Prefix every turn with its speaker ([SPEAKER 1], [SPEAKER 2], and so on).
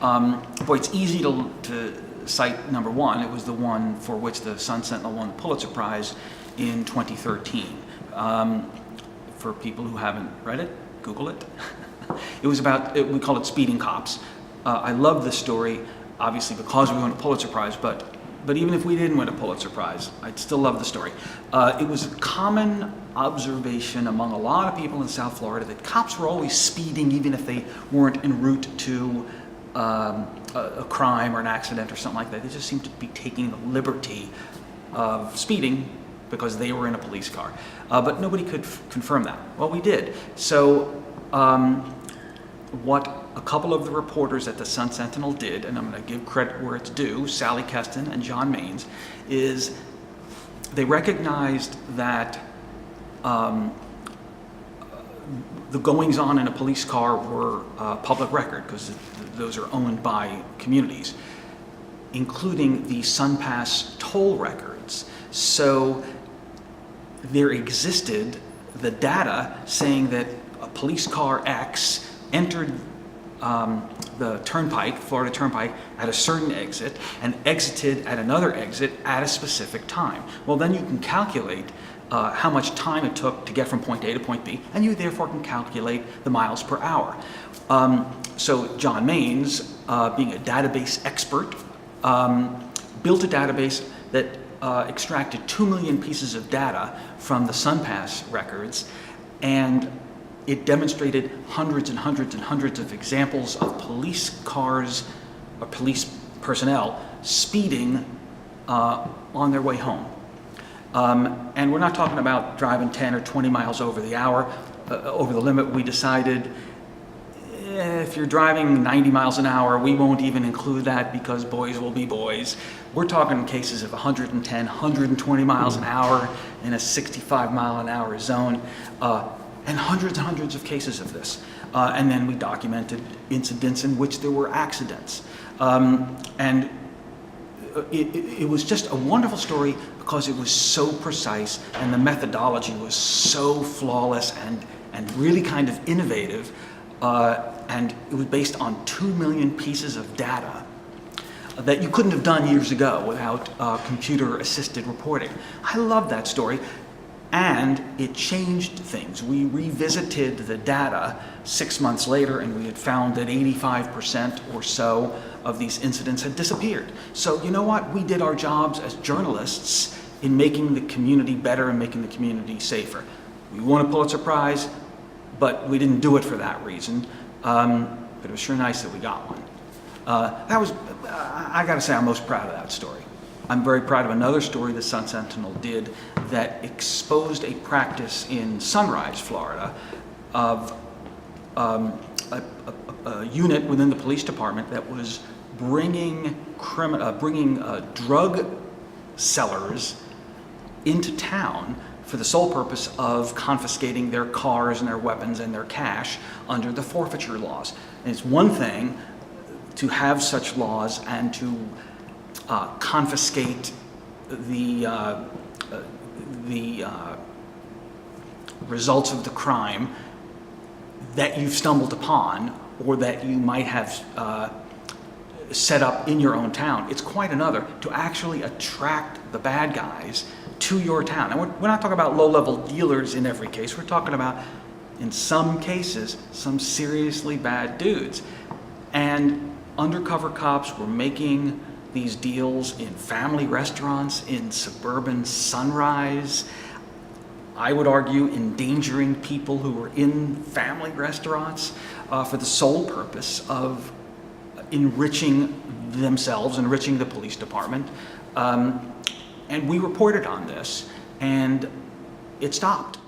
[SPEAKER 1] Boy, it's easy to cite number one. It was the one for which the Sun Sentinel won the Pulitzer Prize in 2013. For people who haven't read it, Google it. It was about, we call it speeding cops. I love this story, obviously because we won a Pulitzer Prize, but even if we didn't win a Pulitzer Prize, I'd still love the story. It was a common observation among a lot of people in South Florida that cops were always speeding even if they weren't en route to a crime or an accident or something like that. They just seemed to be taking the liberty of speeding because they were in a police car. But nobody could confirm that. Well, we did. So what a couple of the reporters at the Sun Sentinel did, and I'm going to give credit where it's due, Sally Keston and John Maines, is they recognized that the goings-on in a police car were public record because those are owned by communities, including the SunPass toll records. So there existed the data saying that a police car X entered the turnpike, Florida Turnpike, at a certain exit and exited at another exit at a specific time. Well, then you can calculate how much time it took to get from point A to point B, and you therefore can calculate the miles per hour. So John Maines, being a database expert, built a database that extracted 2 million pieces of data from the SunPass records, and it demonstrated hundreds and hundreds and hundreds of examples of police cars or police personnel speeding on their way home. And we're not talking about driving 10 or 20 miles over the hour, over the limit. We decided if you're driving 90 miles an hour, we won't even include that because boys will be boys. We're talking cases of 110, 120 miles an hour in a 65 mile an hour zone. And hundreds of cases of this. And then we documented incidents in which there were accidents. And it was just a wonderful story because it was so precise and the methodology was so flawless and really kind of innovative. And it was based on 2 million pieces of data that you couldn't have done years ago without computer-assisted reporting. I love that story. And it changed things. We revisited the data 6 months later and we had found that 85% or so of these incidents had disappeared. So you know what? We did our jobs as journalists in making the community better and making the community safer. We won a Pulitzer Prize, but we didn't do it for that reason. But it was sure nice that we got one. I gotta say, I'm most proud of that story. I'm very proud of another story the Sun Sentinel did that exposed a practice in Sunrise, Florida, of a unit within the police department that was bringing drug sellers into town for the sole purpose of confiscating their cars and their weapons and their cash under the forfeiture laws. And it's one thing to have such laws and to confiscate the results of the crime that you've stumbled upon or that you might have set up in your own town. It's quite another to actually attract the bad guys to your town. And we're not talking about low-level dealers in every case. We're talking about, in some cases, some seriously bad dudes. And undercover cops were making these deals in family restaurants, in suburban Sunrise. I would argue endangering people who were in family restaurants for the sole purpose of enriching themselves, enriching the police department. And we reported on this, and it stopped.